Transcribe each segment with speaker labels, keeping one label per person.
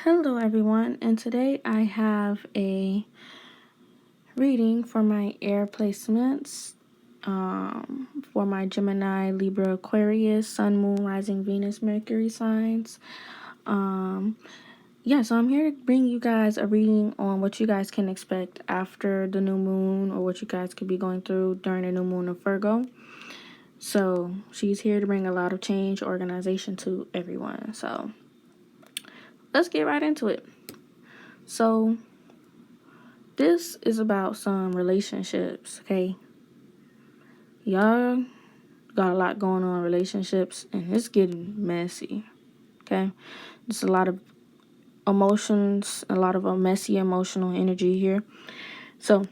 Speaker 1: Hello, everyone, and today I have a reading for my air placements for my Gemini, Libra, Aquarius, Sun, Moon, Rising, Venus, Mercury signs. So I'm here to bring you guys a reading on what you guys can expect after the new moon or what you guys could be going through during the new moon of Virgo. So she's here to bring a lot of change, organization to everyone. So let's get right into it. So this is about some relationships, okay? Y'all got a lot going on in relationships, and it's getting messy, okay? There's a lot of emotions, a lot of a messy emotional energy here. So,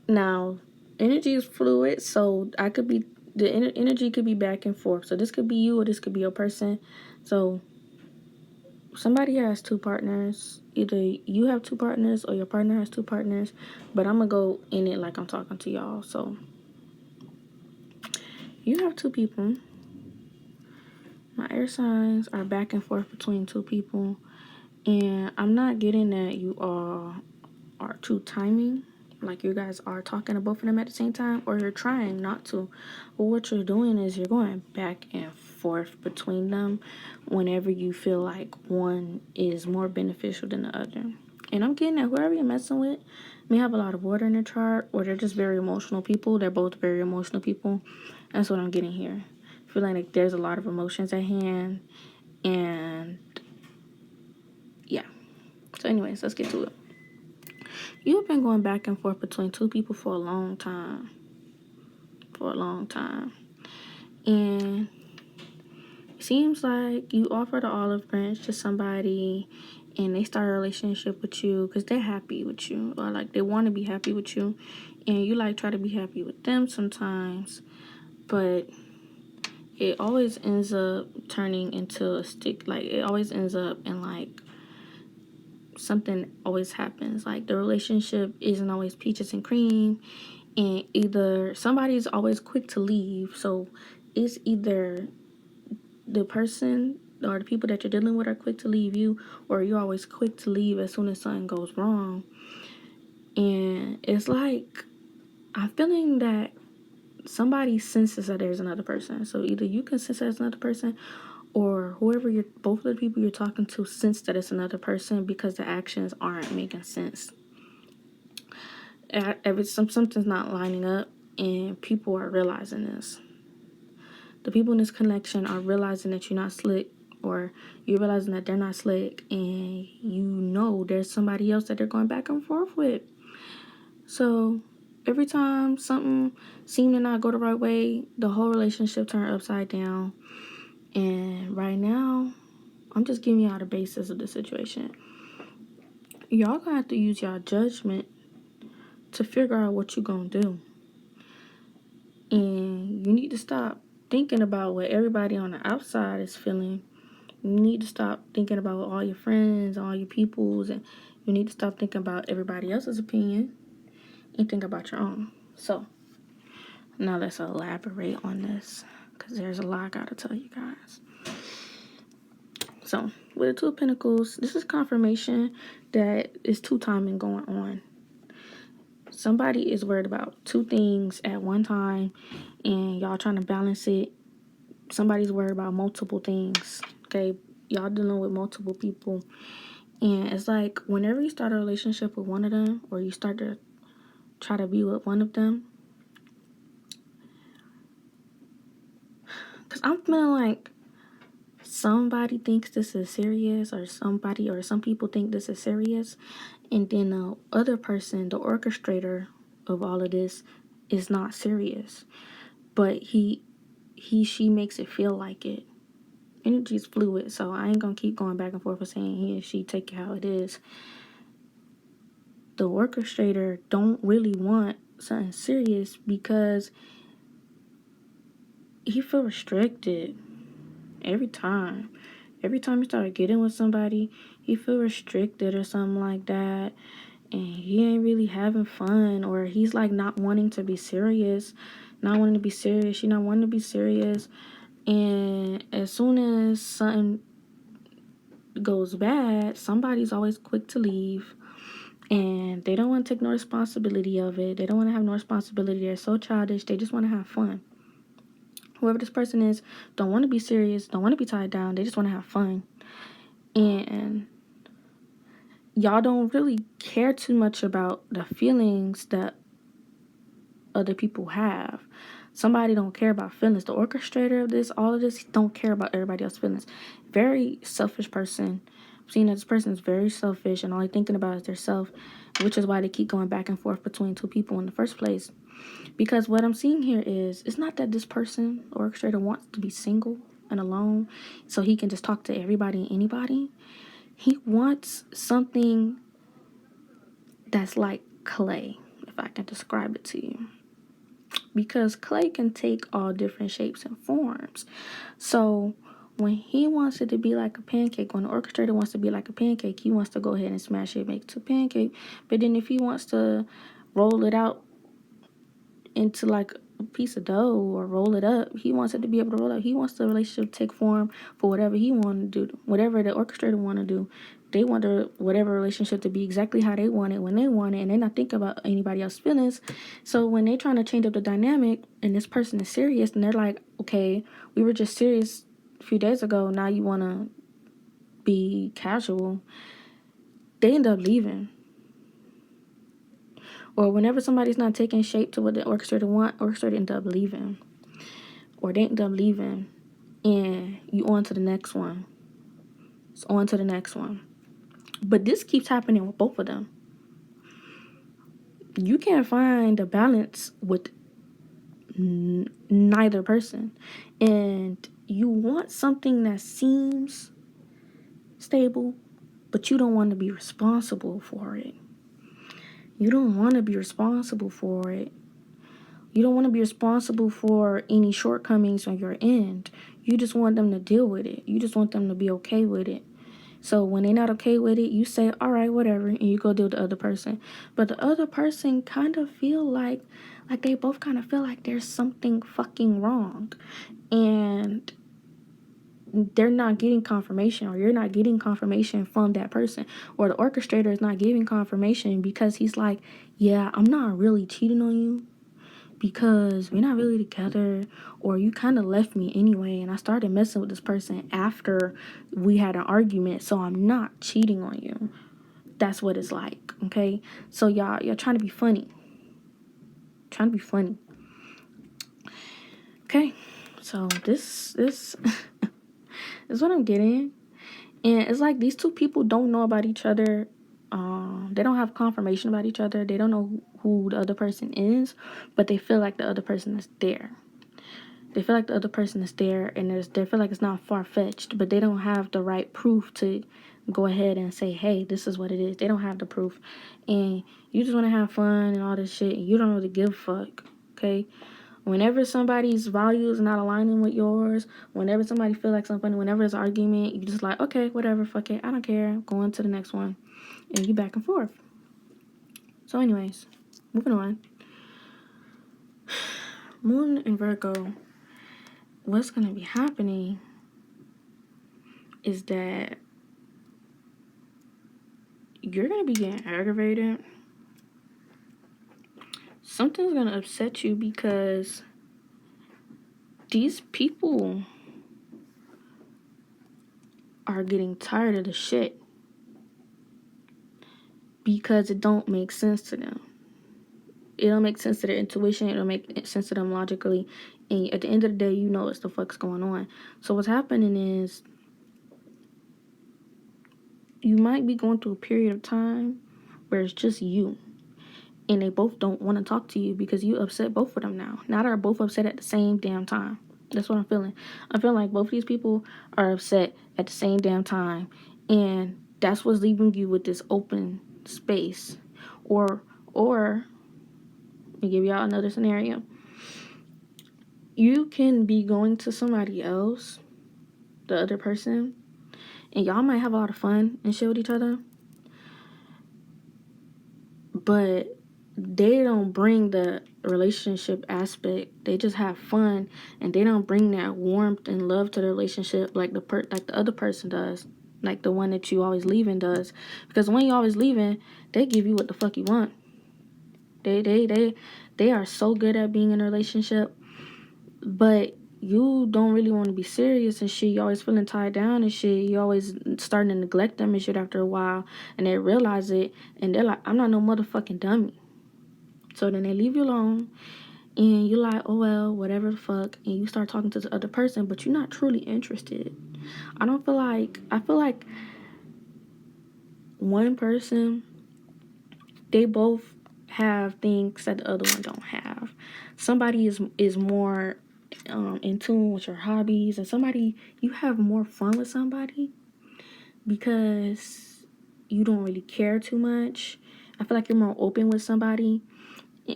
Speaker 1: now, energy is fluid, so the energy could be back and forth. So this could be you or this could be your person. So somebody has two partners. Either you have two partners or your partner has two partners. But I'm going to go in it like I'm talking to y'all. So you have two people. My air signs are back and forth between two people. And I'm not getting that you all are two timing. Like you guys are talking to both of them at the same time, or you're trying not to. But what you're doing is you're going back and forth between them whenever you feel like one is more beneficial than the other. And I'm getting that whoever you're messing with may have a lot of water in their chart, or they're just very emotional people. They're both very emotional people. That's what I'm getting here. Feeling like there's a lot of emotions at hand. And yeah. So anyways, let's get to it. You've been going back and forth between two people for a long time. And it seems like you offered an olive branch to somebody and they start a relationship with you because they're happy with you, or like they want to be happy with you, and you like try to be happy with them sometimes, but it always ends up turning into a stick. Like it always ends up in like something always happens. Like the relationship isn't always peaches and cream, and either somebody's always quick to leave. So it's either the person or the people that you're dealing with are quick to leave you, or you're always quick to leave as soon as something goes wrong. And it's like I'm feeling that somebody senses that there's another person. So either you can sense there's another person, or both of the people you're talking to sense that it's another person because the actions aren't making sense. Something's not lining up, and people are realizing this. The people in this connection are realizing that you're not slick, or you're realizing that they're not slick, and you know there's somebody else that they're going back and forth with. So every time something seemed to not go the right way, the whole relationship turned upside down. And right now, I'm just giving y'all the basis of the situation. Y'all gonna have to use y'all judgment to figure out what you're gonna do. And you need to stop thinking about what everybody on the outside is feeling. You need to stop thinking about all your friends, all your peoples, and you need to stop thinking about everybody else's opinion and think about your own. So now let's elaborate on this, because there's a lot I gotta tell you guys. So with the Two of Pentacles, this is confirmation that it's two timing going on. Somebody is worried about two things at one time, and y'all trying to balance it. Somebody's worried about multiple things, okay? Y'all dealing with multiple people. And it's like whenever you start a relationship with one of them, or you start to try to be with one of them, because I'm feeling like somebody thinks this is serious, or some people think this is serious, and then the other person, the orchestrator of all of this, is not serious, but she makes it feel like it. Energy is fluid, so I ain't gonna keep going back and forth with saying he and she, take it how it is. The orchestrator don't really want something serious because he feel restricted every time. Every time you start getting with somebody, he feel restricted or something like that, and he ain't really having fun, or he's like not wanting to be serious, You're not wanting to be serious. And as soon as something goes bad, somebody's always quick to leave, and they don't want to take no responsibility of it. They don't want to have no responsibility. They're so childish. They just want to have fun. Whoever this person is don't want to be serious, don't want to be tied down. They just want to have fun. And y'all don't really care too much about the feelings that other people have. Somebody don't care about feelings. The orchestrator of this, all of this, don't care about everybody else's feelings. Very selfish person. I'm seeing that this person is very selfish and all they're thinking about is their self, which is why they keep going back and forth between two people in the first place. Because what I'm seeing here is, it's not that this person, orchestrator, wants to be single and alone so he can just talk to everybody and anybody. He wants something that's like clay, if I can describe it to you. Because clay can take all different shapes and forms. So when he wants it to be like a pancake, when the orchestrator wants to be like a pancake, he wants to go ahead and smash it, make it to a pancake. But then if he wants to roll it out into like a piece of dough or roll it up, he wants it to be able to roll up. He wants the relationship to take form for whatever he want to do, whatever the orchestrator want to do. They want whatever relationship to be exactly how they want it when they want it, and they're not thinking about anybody else's feelings. So when they're trying to change up the dynamic and this person is serious and they're like, okay, we were just serious a few days ago, now you want to be casual, they end up leaving. Or whenever somebody's not taking shape to what the orchestrator want, orchestrator end up leaving. Or they end up leaving and you on to the next one. It's on to the next one. But this keeps happening with both of them. You can't find a balance with neither person. And you want something that seems stable, but you don't want to be responsible for it. You don't want to be responsible for it. You don't want to be responsible for any shortcomings on your end. You just want them to deal with it. You just want them to be okay with it. So when they're not okay with it, you say, all right, whatever, and you go deal with the other person. But the other person kind of feel like they both kind of feel like there's something fucking wrong. And they're not getting confirmation, or you're not getting confirmation from that person. Or the orchestrator is not giving confirmation because he's like, yeah, I'm not really cheating on you, because we're not really together, or you kind of left me anyway and I started messing with this person after we had an argument, so I'm not cheating on you. That's what it's like, okay? So y'all trying to be funny. Okay, so this is what I'm getting. And it's like these two people don't know about each other. They don't have confirmation about each other. They don't know who the other person is, but they feel like the other person is there. They feel like the other person is there, and they feel like it's not far-fetched, but they don't have the right proof to go ahead and say, hey, this is what it is. They don't have the proof. And you just want to have fun and all this shit, and you don't really give a fuck, okay? Whenever somebody's values are not aligning with yours, whenever somebody feel like something, whenever there's an argument, you just like, okay, whatever, fuck it, I don't care, I'm going to the next one. And you back and forth. So anyways, moving on. Moon and Virgo, what's going to be happening is that you're going to be getting aggravated. Something's going to upset you because these people are getting tired of the shit because it don't make sense to them. It don't make sense to their intuition. It don't make sense to them logically. And at the end of the day, you know what the fuck's going on. So what's happening is you might be going through a period of time where it's just you. And they both don't want to talk to you because you upset both of them now. Now they're both upset at the same damn time. That's what I'm feeling. I feel like both of these people are upset at the same damn time. And that's what's leaving you with this open space. Or let me give y'all another scenario. You can be going to somebody else, the other person, and y'all might have a lot of fun and shit with each other. But they don't bring the relationship aspect. They just have fun, and they don't bring that warmth and love to the relationship like the other person does. like the one that you always leaving does. Because when you always leaving, they give you what the fuck you want. They are so good at being in a relationship, but you don't really want to be serious and shit. You always feeling tied down and shit. You always starting to neglect them and shit after a while, and they realize it, and they're like, I'm not no motherfucking dummy. So then they leave you alone, and you're like, oh well, whatever the fuck, and you start talking to the other person, but you're not truly interested. I feel like one person, they both have things that the other one don't have. Somebody is more in tune with your hobbies, and somebody, you have more fun with somebody because you don't really care too much. I feel like you're more open with somebody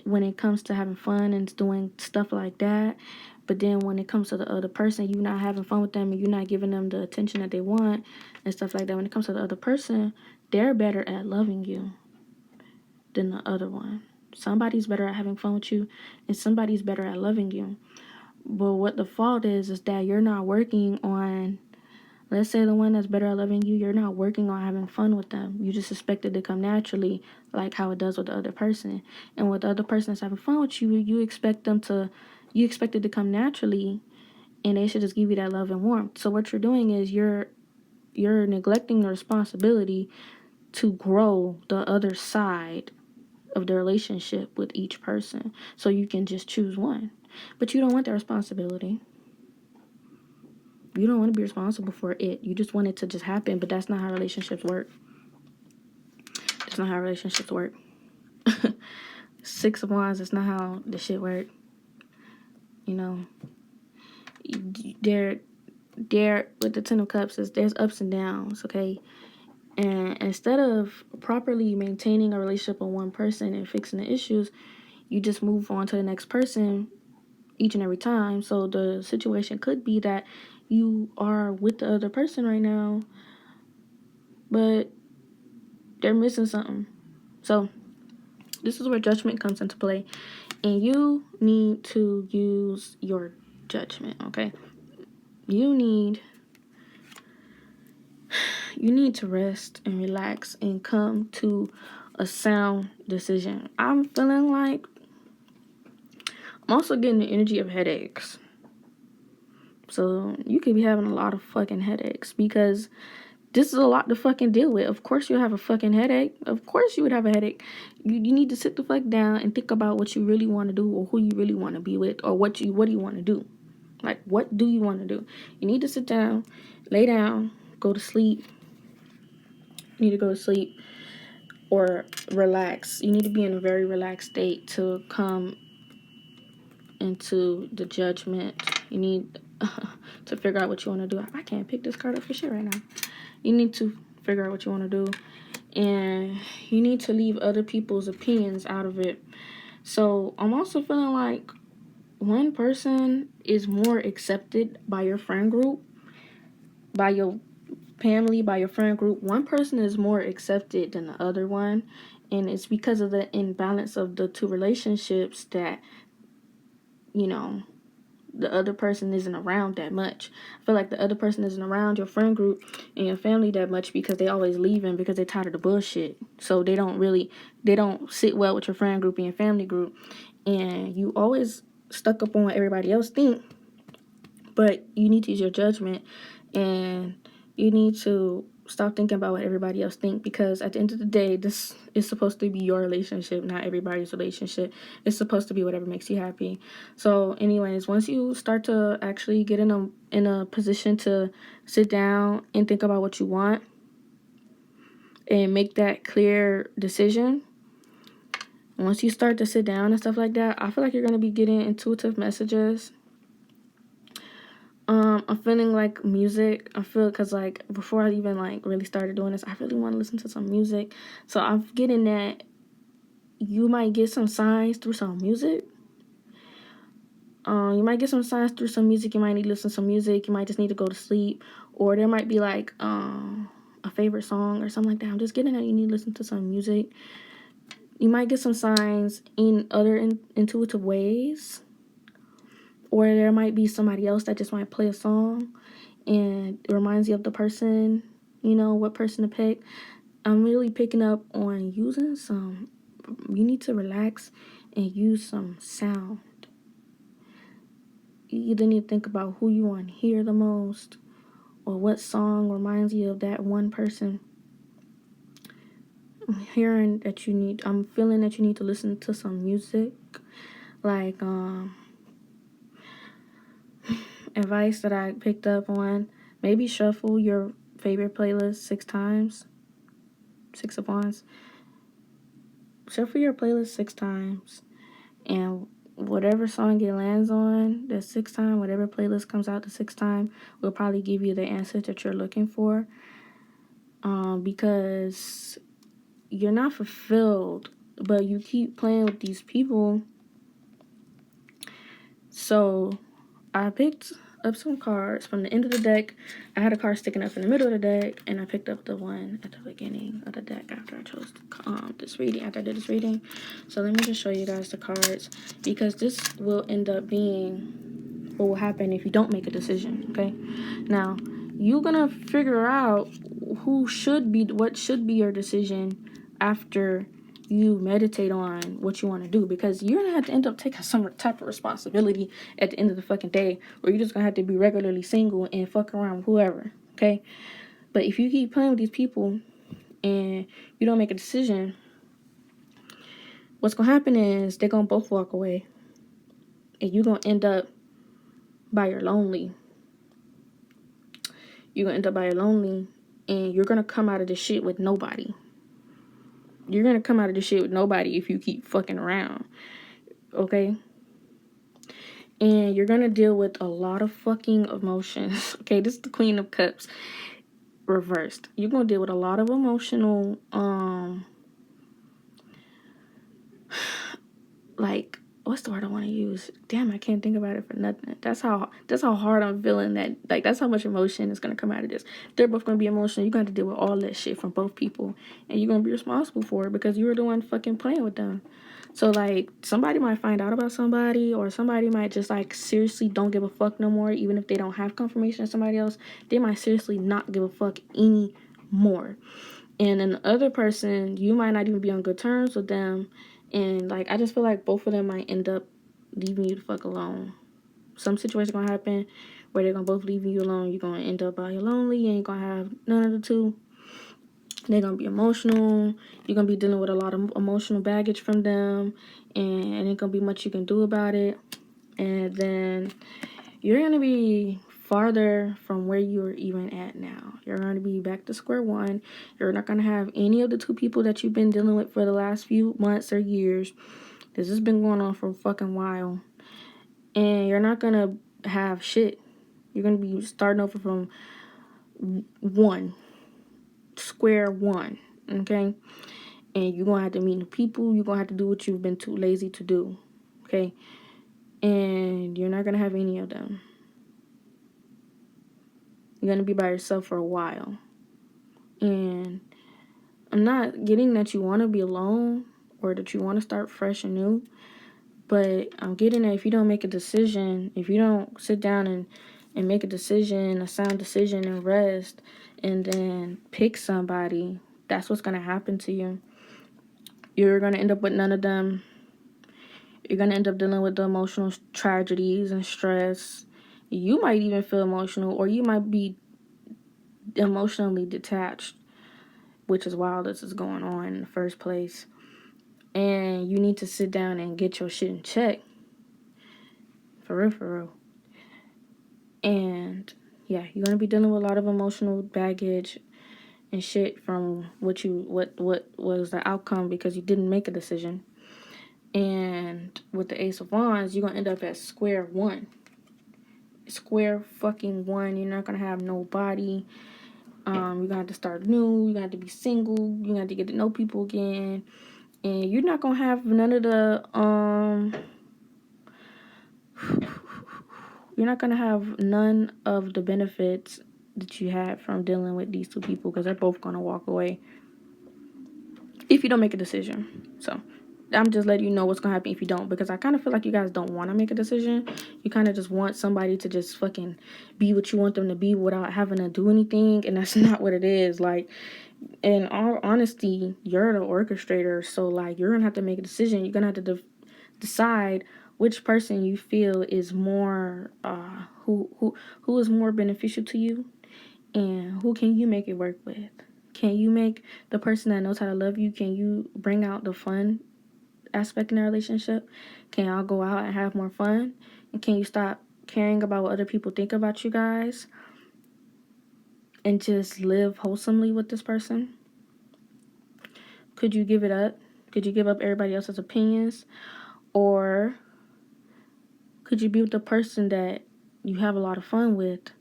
Speaker 1: when it comes to having fun and doing stuff like that. But then when it comes to the other person, you're not having fun with them and you're not giving them the attention that they want and stuff like that. When it comes to the other person, they're better at loving you than the other one. Somebody's better at having fun with you and somebody's better at loving you. But what the fault is that you're not working on, let's say the one that's better at loving you, you're not working on having fun with them. You just expect it to come naturally, like how it does with the other person. And with the other person that's having fun with you, you expect it to come naturally, and they should just give you that love and warmth. So what you're doing is you're neglecting the responsibility to grow the other side of the relationship with each person. So you can just choose one. But you don't want that responsibility. You don't want to be responsible for it. You just want it to just happen, but that's not how relationships work. That's not how relationships work. Six of Wands, that's not how the shit work. You know, there with the Ten of Cups, there's ups and downs, okay? And instead of properly maintaining a relationship with one person and fixing the issues, you just move on to the next person each and every time. So the situation could be that you are with the other person right now, but they're missing something. So this is where judgment comes into play, and you need to use your judgment, okay? You need to rest and relax and come to a sound decision. I'm feeling like I'm also getting the energy of headaches. So you could be having a lot of fucking headaches because this is a lot to fucking deal with. Of course you have a fucking headache. Of course you would have a headache. You need to sit the fuck down and think about what you really want to do, or who you really want to be with, or what do you want to do. Like, what do you want to do? You need to sit down, lay down, go to sleep. You need to go to sleep or relax. You need to be in a very relaxed state to come into the judgment. You need to figure out what you want to do. I can't pick this card up for shit right now. You need to figure out what you want to do, and you need to leave other people's opinions out of it. So I'm also feeling like one person is more accepted by your friend group, by your family, by your friend group. One person is more accepted than the other one, and it's because of the imbalance of the two relationships that, you know, the other person isn't around that much. I feel like the other person isn't around your friend group and your family that much because they always leaving because they tired of the bullshit. So they don't sit well with your friend group and your family group, and you always stuck up on what everybody else think. But you need to use your judgment, and you need to stop thinking about what everybody else think, because at the end of the day, this is supposed to be your relationship, not everybody's relationship. It's supposed to be whatever makes you happy. So anyways, once you start to actually get in a position to sit down and think about what you want and make that clear decision, once you start to sit down and stuff like that, I feel like you're going to be getting intuitive messages. I'm feeling like music. I feel, because like before I even like really started doing this, I really want to listen to some music. So I'm getting that you might get some signs through some music. You might get some signs through some music. You might need to listen to some music. You might just need to go to sleep, or there might be like a favorite song or something like that. I'm just getting that you need to listen to some music. You might get some signs in other intuitive ways. Or there might be somebody else that just might play a song and it reminds you of the person what person to pick. I'm really picking up on using you need to relax and use some sound. You either need to think about who you want to hear the most or what song reminds you of that one person. I'm feeling that you need to listen to some music. Like, advice that I picked up on, maybe shuffle your favorite playlist 6 times. 6 of Wands. Shuffle your playlist 6 times. And whatever song it lands on the 6th time, whatever playlist comes out the 6th time, will probably give you the answer that you're looking for. Because you're not fulfilled, but you keep playing with these people. So I picked up some cards from the end of the deck. I had a card sticking up in the middle of the deck, and I picked up the one at the beginning of the deck after I chose this reading, after I did this reading. So let me just show you guys the cards, because this will end up being what will happen if you don't make a decision, okay? Now, you're gonna figure out what should be your decision after you meditate on what you want to do, because you're gonna have to end up taking some type of responsibility at the end of the fucking day, or you're just gonna have to be regularly single and fuck around with whoever, okay? But if you keep playing with these people and you don't make a decision, what's gonna happen is they're gonna both walk away, and you're gonna end up by your lonely. And you're gonna come out of this shit with nobody. You're gonna come out of this shit with nobody if you keep fucking around, okay? And you're gonna deal with a lot of fucking emotions. Okay, this is the Queen of Cups reversed. You're gonna deal with a lot of emotional, like, what's the word I want to use? Damn, I can't think about it for nothing. That's how hard I'm feeling that, like, that's how much emotion is gonna come out of this. They're both gonna be emotional. You're gonna have to deal with all that shit from both people, and you're gonna be responsible for it because you were the one fucking playing with them. So, like, somebody might find out about somebody, or somebody might just, like, seriously don't give a fuck no more, even if they don't have confirmation of somebody else. They might seriously not give a fuck anymore. And then the other person, you might not even be on good terms with them. And, like, I just feel like both of them might end up leaving you the fuck alone. Some situation gonna happen where they're gonna both leave you alone. You're gonna end up out here lonely. You ain't gonna have none of the two. They're gonna be emotional. You're gonna be dealing with a lot of emotional baggage from them, and it ain't gonna be much you can do about it. And then you're gonna be farther from where you're even at now. You're gonna be back to square one. You're not gonna have any of the two people that you've been dealing with for the last few months or years. This has been going on for a fucking while, and you're not gonna have shit. You're gonna be starting over from square one, okay? And you're gonna have to meet new people. You're gonna have to do what you've been too lazy to do, okay? And you're not gonna have any of them. You're gonna be by yourself for a while. And I'm not getting that you want to be alone or that you want to start fresh and new, but I'm getting that if you don't make a decision, if you don't sit down and make a decision, a sound decision, and rest, and then pick somebody, that's what's going to happen to you. You're going to end up with none of them. You're going to end up dealing with the emotional tragedies and stress. You might even feel emotional, or you might be emotionally detached, which is why this is going on in the first place. And you need to sit down and get your shit in check. For real. And yeah, you're gonna be dealing with a lot of emotional baggage and shit from what was the outcome because you didn't make a decision. And with the Ace of Wands, you're gonna end up at square one. Square fucking one. You're not gonna have nobody. You're gonna have to start new. You're gonna have to be single. You're gonna have to get to know people again. And you're not gonna have none of the you're not gonna have none of the benefits that you had from dealing with these two people, because they're both gonna walk away if you don't make a decision. So I'm just letting you know what's gonna happen if you don't, because I kind of feel like you guys don't want to make a decision. You kind of just want somebody to just fucking be what you want them to be without having to do anything, and that's not what it is. Like, in all honesty, you're the orchestrator, so like you're gonna have to make a decision. You're gonna have to decide which person you feel is more who is more beneficial to you, and who can you make it work with. Can you make the person that knows how to love you, can you bring out the fun aspect in a relationship? Can y'all go out and have more fun? And can you stop caring about what other people think about you guys and just live wholesomely with this person? Could you give it up? Could you give up everybody else's opinions? Or could you be with the person that you have a lot of fun with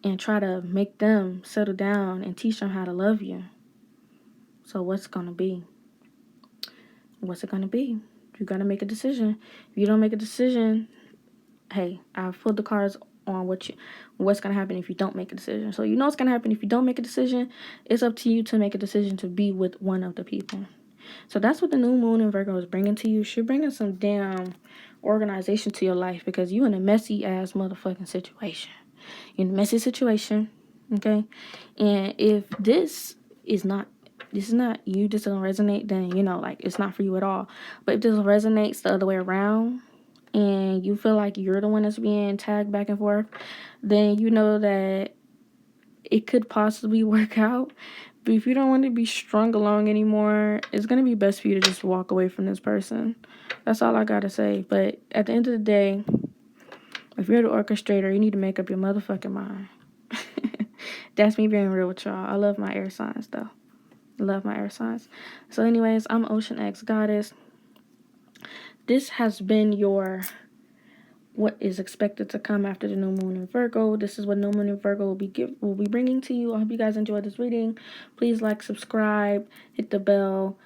Speaker 1: and try to make them settle down and teach them how to love you? So what's going to be? What's it going to be? You got to make a decision. If you don't make a decision, hey, I've pulled the cards on what's going to happen if you don't make a decision. So you know what's going to happen if you don't make a decision. It's up to you to make a decision to be with one of the people. So that's what the new moon in Virgo is bringing to you. She's bringing some damn organization to your life, because you in a messy ass motherfucking situation. You're in a messy situation, okay? And if this is not you, this doesn't resonate, then you know, like, it's not for you at all. But if this resonates the other way around, and you feel like you're the one that's being tagged back and forth, then you know that it could possibly work out. But if you don't want to be strung along anymore, it's going to be best for you to just walk away from this person. That's all I got to say. But at the end of the day, if you're the orchestrator, you need to make up your motherfucking mind. That's me being real with y'all. I love my air signs, though. I love my air signs. So anyways, I'm Ocean X Goddess. This has been your what is expected to come after the new moon in Virgo. This is what new moon in Virgo will be bringing to you. I hope you guys enjoyed this reading. Please like, subscribe, hit the bell.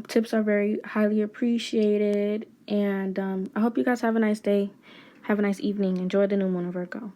Speaker 1: Tips are very highly appreciated. And I hope you guys have a nice day. Have a nice evening. Enjoy the new moon in Virgo.